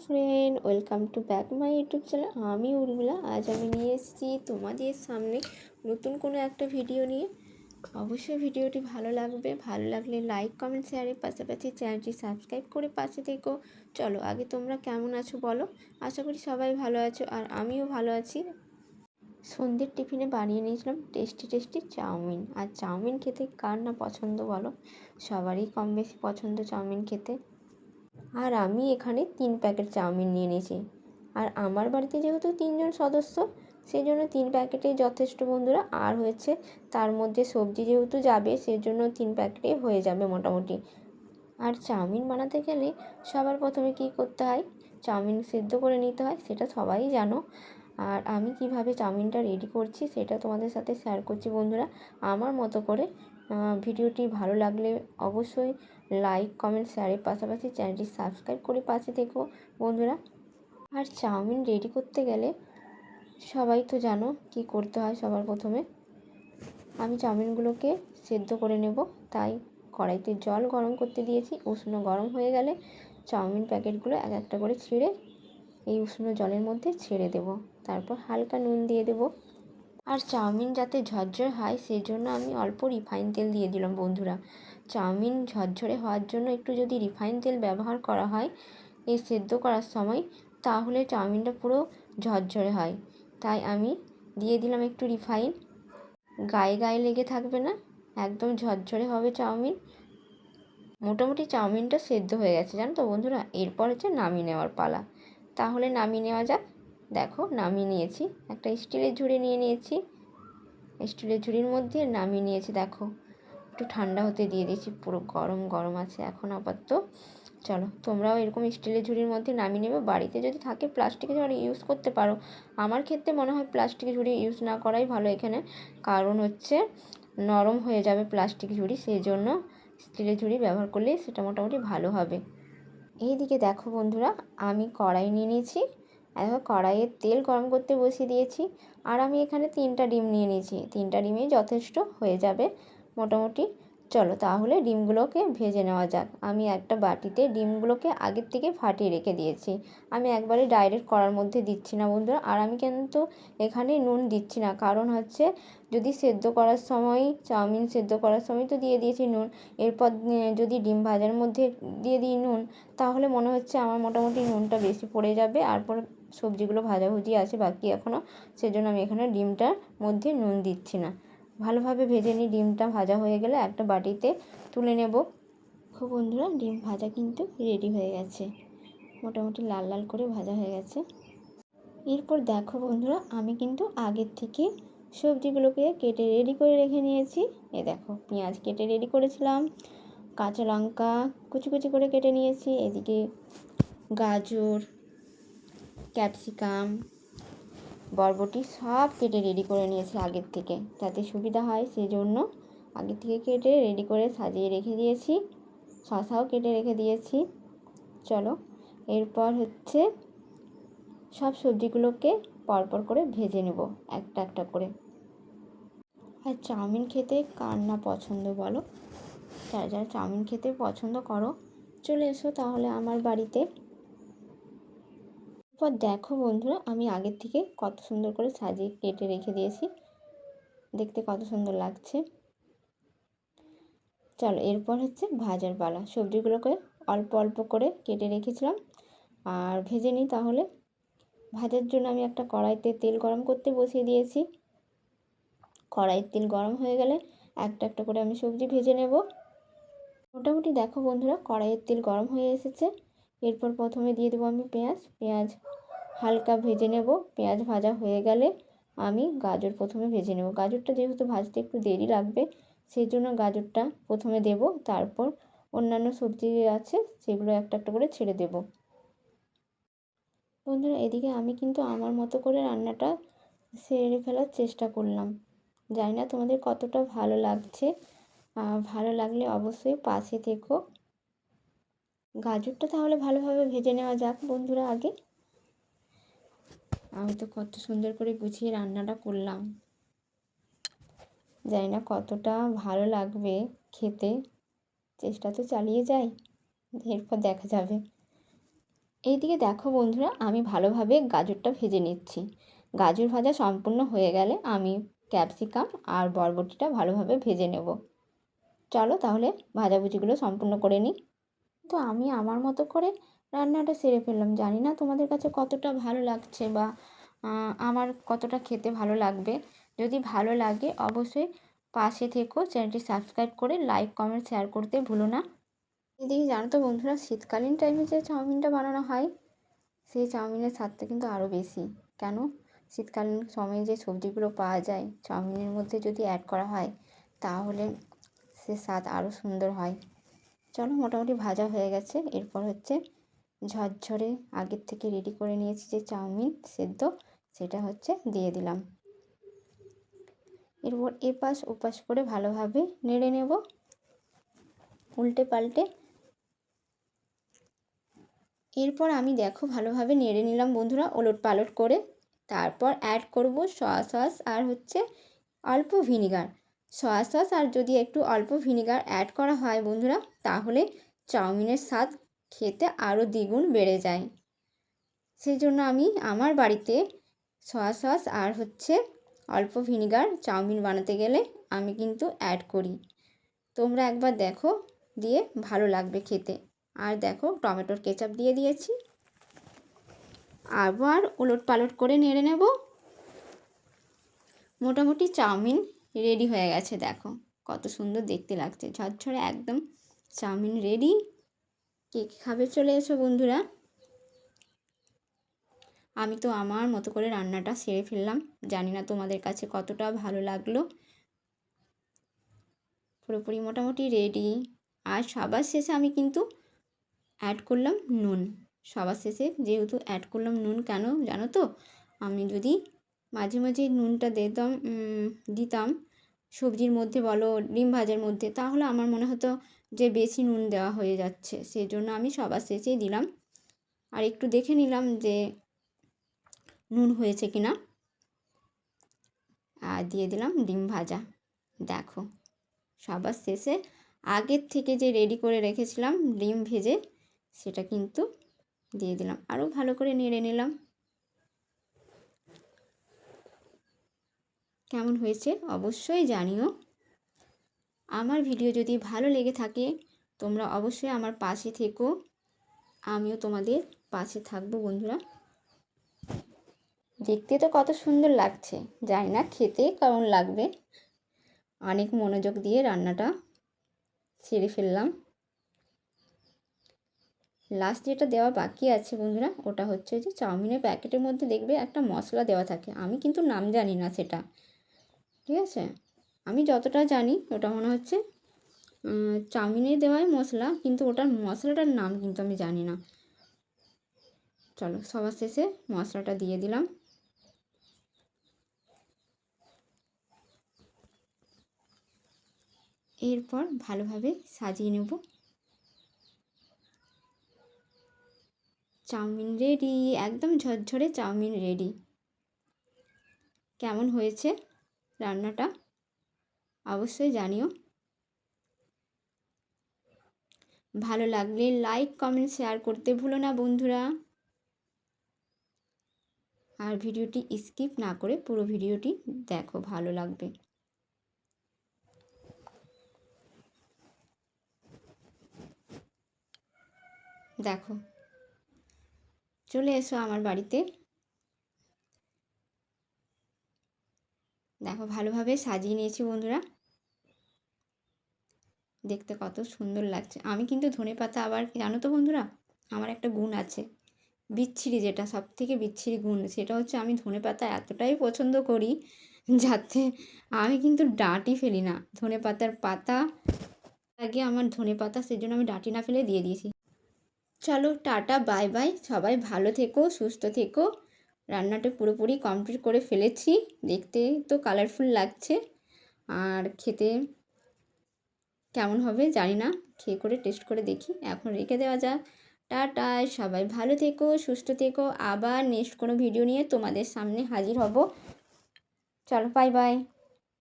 Friend, welcome to back my YouTube channel. আমি উর্মিলা। আজ আমি নিয়ে এসেছি তোমাদের সামনে নতুন কোনো একটা ভিডিও নিয়ে। অবশ্যই ভিডিওটি ভালো লাগবে। ভালো লাগলে লাইক, কমেন্ট, শেয়ারের পাশাপাশি চ্যানেলটি সাবস্ক্রাইব করে পাশে থেকো। চলো, আগে তোমরা কেমন আছো বলো। আশা করি সবাই ভালো আছো, আর আমিও ভালো আছি। সন্ধ্যের টিফিনে বানিয়ে নিয়েছিলাম টেস্টি টেস্টি চাউমিন। আর চাউমিন খেতে কার না পছন্দ বলো, সবারই কম বেশি পছন্দ চাউমিন খেতে। আর আমি এখানে 3 প্যাকেট চাউমিন নিয়ে নিয়েছি। আর আমার বাড়িতে যেহেতু 3জন সদস্য, সেই জন্য 3 প্যাকেটেই যথেষ্ট বন্ধুরা। আর হয়েছে তার মধ্যে সবজি যেহেতু যাবে, সেজন্য 3 প্যাকেটেই হয়ে যাবে মোটামুটি। আর চাউমিন বানাতে গেলে সবার প্রথমে কী করতে হয়, চাউমিন সেদ্ধ করে নিতে হয়, সেটা সবাই জানো। আর আমি কিভাবে চাউমিনটা রেডি করছি সেটা তোমাদের সাথে শেয়ার করছি বন্ধুরা, আমার মতো করে। ভিডিওটি ভালো লাগলে অবশ্যই লাইক, কমেন্ট, শেয়ারের পাশাপাশি চ্যানেলটি সাবস্ক্রাইব করে পাশে থেকো বন্ধুরা। আর চাউমিন রেডি করতে গেলে সবাই তো জানো কি করতে হয়। সবার প্রথমে আমি চাউমিনগুলোকে সেদ্ধ করে নেব, তাই কড়াইতে জল গরম করতে দিয়েছি। উষ্ণ গরম হয়ে গেলে চাউমিন প্যাকেটগুলো এক একটা করে ছিঁড়ে এই উষ্ণ জলের মধ্যে ছেড়ে দেব। তারপর হালকা নুন দিয়ে দেব। আর চাউমিন যাতে ঝরঝরে হয় সেই জন্য আমি অল্প রিফাইন তেল দিয়ে দিলাম বন্ধুরা। চাউমিন ঝরঝরে হওয়ার জন্য একটু যদি রিফাইন তেল ব্যবহার করা হয় এই সেদ্ধ করার সময়, তাহলে চাউমিনটা পুরো ঝরঝরে হয়। তাই আমি দিয়ে দিলাম একটু রিফাইন। গায়ে গায়ে লেগে থাকবে না, একদম ঝরঝরে হবে চাউমিন। মোটামুটি চাউমিনটা সেদ্ধ হয়ে গেছে জানো তো বন্ধুরা। এরপর হচ্ছে নামিয়ে নেওয়ার পালা। তাহলে নামিয়ে নেওয়া যাক। দেখো নামিয়ে নিয়েছি, একটা স্টিলের ঝুড়ি নিয়ে নিয়েছি। স্টিলের ঝুড়ির মধ্যে নামিয়ে নিয়েছি। দেখো একটু ঠান্ডা হতে দিয়ে দিয়েছি, পুরো গরম গরম আছে এখন আপাতত। চলো, তোমরাও এরকম স্টিলের ঝুড়ির মধ্যে নামিয়ে নেবে। বাড়িতে যদি থাকে প্লাস্টিকের ঝুড়ি ইউজ করতে পারো। আমার ক্ষেত্রে মনে হয় প্লাস্টিকের ঝুড়ি ইউজ না করাই ভালো এখানে, কারণ হচ্ছে নরম হয়ে যাবে প্লাস্টিক ঝুড়ি, সেই জন্য স্টিলের ঝুড়ি ব্যবহার করলে সেটা মোটামুটি ভালো হবে। এইদিকে দেখো বন্ধুরা, আমি কড়াই নিয়ে নিয়েছি। এখন কড়াইয়ে তেল গরম করতে বসিয়ে দিয়েছি। আর আমি এখানে 3টা ডিম নিয়ে নিয়েছি। 3টা ডিমই যথেষ্ট হয়ে যাবে মোটামুটি। চলো তাহলে ডিমগুলোকে ভেজে নেওয়া যাক। আমি একটা বাটিতে ডিমগুলোকে আগের থেকে ফাটিয়ে রেখে দিয়েছি। আমি একবারে ডাইরেক্ট কড়ার মধ্যে দিচ্ছি না বন্ধুরা। আর আমি কিন্তু এখানে নুন দিচ্ছি না, কারণ হচ্ছে যদি সেদ্ধ করার সময়, চাউমিন সেদ্ধ করার সময় তো দিয়ে দিয়েছি নুন, এরপর যদি ডিম ভাজার মধ্যে দিয়ে দিই নুন, তাহলে মনে হচ্ছে আমার মোটামুটি নুনটা বেশি পড়ে যাবে। আর পর সবজিগুলো ভাজাভুজি আছে বাকি এখনও, সেজন্য আমি এখানে ডিমটার মধ্যে নুন দিচ্ছি না। ভালোভাবে ভেজে নিই। ডিমটা ভাজা হয়ে গেলে একটা বাটিতে তুলে নেব। খুব বন্ধুরা, ডিম ভাজা কিন্তু রেডি হয়ে গেছে, মোটামুটি লাল লাল করে ভাজা হয়ে গেছে। এরপর দেখো বন্ধুরা, আমি কিন্তু আগের থেকে সবজিগুলোকে কেটে রেডি করে রেখে নিয়েছি। এ দেখো, পেঁয়াজ কেটে রেডি করেছিলাম, কাঁচা লঙ্কা কুচি কুচি করে কেটে নিয়েছি, এদিকে গাজর, ক্যাপসিকাম, বরবটি সব কেটে রেডি করে নিয়েছি আগের থেকে, যাতে সুবিধা হয় সেই জন্য আগের থেকে কেটে রেডি করে সাজিয়ে রেখে দিয়েছি। শসাও কেটে রেখে দিয়েছি। চলো, এরপর হচ্ছে সব সবজিগুলোকে পরপর করে ভেজে নেব একটা একটা করে। আর চাউমিন খেতে কার না পছন্দ বলো, যারা যারা চাউমিন খেতে পছন্দ করো চলে এসো তাহলে আমার বাড়িতে। এরপর দেখো বন্ধুরা, আমি আগের থেকে কত সুন্দর করে সাজিয়ে কেটে রেখে দিয়েছি, দেখতে কত সুন্দর লাগছে। চলো, এরপর হচ্ছে ভাজার পালা। সবজিগুলোকে অল্প অল্প করে কেটে রেখেছিলাম, আর ভেজে নিই তাহলে। ভাজার জন্য আমি একটা কড়াইতে তেল গরম করতে বসিয়ে দিয়েছি। কড়াইয়ের তেল গরম হয়ে গেলে একটা একটা করে আমি সবজি ভেজে নেব। মোটামুটি দেখো বন্ধুরা, কড়াইয়ের তেল গরম হয়ে এসেছে। এরপর প্রথমে দিয়ে দেবো আমি পেঁয়াজ হালকা ভেজে নেব। পেঁয়াজ ভাজা হয়ে গেলে আমি গাজর প্রথমে ভেজে নেব। গাজরটা যেহেতু ভাজতে একটু দেরি লাগবে, সেই জন্য গাজরটা প্রথমে দেব, তারপর অন্যান্য সবজি আছে সেগুলো একটা একটা করে ছেড়ে দেব। বন্ধুরা, এদিকে আমি কিন্তু আমার মতো করে রান্নাটা সেরে ফেলার চেষ্টা করলাম। জানি না তোমাদের কতটা ভালো লাগছে। ভালো লাগলে অবশ্যই পাশে থেকো। গাজরটা তাহলে ভালোভাবে ভেজে নেওয়া যাক বন্ধুরা আগে। আমি তো কত সুন্দর করে গুছিয়ে রান্নাটা করলাম, জানি না কতটা ভালো লাগবে খেতে। চেষ্টা তো চালিয়ে যাই, এরপর দেখা যাবে। এইদিকে দেখো বন্ধুরা, আমি ভালোভাবে গাজরটা ভেজে নিচ্ছি। গাজর ভাজা সম্পূর্ণ হয়ে গেলে আমি ক্যাপসিকাম আর বরবটিটা ভালোভাবে ভেজে নেব। চলো তাহলে ভাজাভুজিগুলো সম্পূর্ণ করে নিই। তো আমি আমার মতো করে রান্নাটা সেরে ফেললাম। জানি না তোমাদের কাছে কতটা ভালো লাগছে বা আমার কতটা খেতে ভালো লাগবে। যদি ভালো লাগে অবশ্যই পাশে থেকো, চ্যানেলটি সাবস্ক্রাইব করে লাইক কমেন্ট শেয়ার করতে ভুলো না। এদিকে জানো তো বন্ধুরা, শীতকালীন টাইমে যে চাউমিনটা বানানো হয় সেই চাউমিনের স্বাদটা কিন্তু আরও বেশি। কেন? শীতকালীন সময়ে যে সবজিগুলো পাওয়া যায় চাউমিনের মধ্যে যদি অ্যাড করা হয় তাহলে সে স্বাদ আরও সুন্দর হয়। চলো মোটামুটি ভাজা হয়ে গেছে। এরপর হচ্ছে ঝরঝরে আগের থেকে রেডি করে নিয়েছি যে চাউমিন সেদ্ধ, সেটা হচ্ছে দিয়ে দিলাম। এরপর এপাশ ওপাশ করে ভালোভাবে নেড়ে নেব, উল্টে পাল্টে। এরপর আমি দেখো ভালোভাবে নেড়ে নিলাম বন্ধুরা, ওলট পালট করে। তারপর অ্যাড করব সয়া সস আর হচ্ছে অল্প ভিনিগার। সয়া সস আর যদি একটু অল্প ভিনিগার অ্যাড করা হয় বন্ধুরা, তাহলে চাউমিনের স্বাদ খেতে আরও দ্বিগুণ বেড়ে যায়। সেই জন্য আমি আমার বাড়িতে সয়া সস আর হচ্ছে অল্প ভিনিগার চাউমিন বানাতে গেলে আমি কিন্তু অ্যাড করি। তোমরা একবার দেখো, দিয়ে ভালো লাগবে খেতে। আর দেখো টমেটোর কেচাপ দিয়ে দিয়েছি। আবার ওলট পালট করে নেড়ে নেব। মোটামুটি চাউমিন রেডি হয়ে গেছে। দেখো কত সুন্দর দেখতে লাগছে, ঝরঝরে একদম চাউমিন রেডি। কে খাবে চলে এসো বন্ধুরা। আমি তো আমার মতো করে রান্নাটা সেরে ফেললাম। জানি না তোমাদের কাছে কতটা ভালো লাগলো। পুরোপুরি মোটামুটি রেডি। আর সবার শেষে আমি কিন্তু অ্যাড করলাম নুন। সবার শেষে যেহেতু অ্যাড করলাম নুন, কেন জানো তো? আমি যদি মাঝে মাঝে নুনটা দিতাম সবজির মধ্যে বলো ডিম ভাজার মধ্যে, তাহলে আমার মনে হতো যে বেশি নুন দেওয়া হয়ে যাচ্ছে। সেই জন্য আমি সবার শেষেই দিলাম। আর একটু দেখে নিলাম যে নুন হয়েছে কিনা। আর দিয়ে দিলাম ডিম ভাজা। দেখো সবার শেষে আগের থেকে যে রেডি করে রেখেছিলাম ডিম ভেজে, সেটা কিন্তু দিয়ে দিলাম। আরও ভালো করে নেড়ে নিলাম। কেমন হয়েছে অবশ্যই জানিও। আমার ভিডিও যদি ভালো লেগে থাকে তোমরা অবশ্যই আমার পাশে থেকো, আমিও তোমাদের পাশে থাকবো বন্ধুরা। দেখতে তো কত সুন্দর লাগছে, জানি না খেতে কেমন লাগবে। অনেক মনোযোগ দিয়ে রান্নাটা সেরে ফেললাম। লাস্ট যেটা দেওয়া বাকি আছে বন্ধুরা, ওটা হচ্ছে যে চাউমিনের প্যাকেটের মধ্যে দেখবে একটা মশলা দেওয়া থাকে। আমি কিন্তু নাম জানি না সেটা, ঠিক আছে? আমি যতটা জানি ওটা মনে হচ্ছে চাউমিনে দেওয়াই মশলা, কিন্তু ওটার মশলাটার নাম কিন্তু আমি জানি না। চলো সবার শেষে মশলাটা দিয়ে দিলাম। এরপর ভালোভাবে সাজিয়ে নেব। চাউমিন রেডি, একদম ঝরঝরে চাউমিন রেডি। কেমন হয়েছে রান্নাটা অবশ্যই জানিও। ভালো লাগলে লাইক কমেন্ট শেয়ার করতে ভুলো না বন্ধুরা। আর ভিডিওটি স্কিপ না করে পুরো ভিডিওটি দেখো, ভালো লাগবে। দেখো চলে এসো আমার বাড়িতে। দেখো ভালোভাবে সাজিয়ে নিয়েছি বন্ধুরা, দেখতে কত সুন্দর লাগছে। আমি কিন্তু ধনেপাতা, আবার জানো তো বন্ধুরা আমার একটা গুণ আছে বিচ্ছিরি, যেটা সব থেকে বিচ্ছিরি গুণ, সেটা হচ্ছে আমি ধনেপাতা এতটাই পছন্দ করি যাতে আমি কিন্তু ডাঁটি ফেলি না। ধনেপাতার পাতা আগে আমার ধনেপাতা, সেজন্য আমি ডাঁটি না ফেলে দিয়ে দিয়েছি। চলো টাটা বাই বাই, সবাই ভালো থেকো সুস্থ থেকো। রান্নাটা পুরোপুরি কমপ্লিট করে ফেলেছি, দেখতে তো কালারফুল লাগছে। আর খেতে কেমন হবে জানি না, খেয়ে করে টেস্ট করে দেখি। এখন রেখে দেওয়া যাক। টাটা, সবাই ভালো থেকো সুস্থ থেকো। আবার নেক্সট কোনো ভিডিও নিয়ে তোমাদের সামনে হাজির হব। চলো বাই বাই।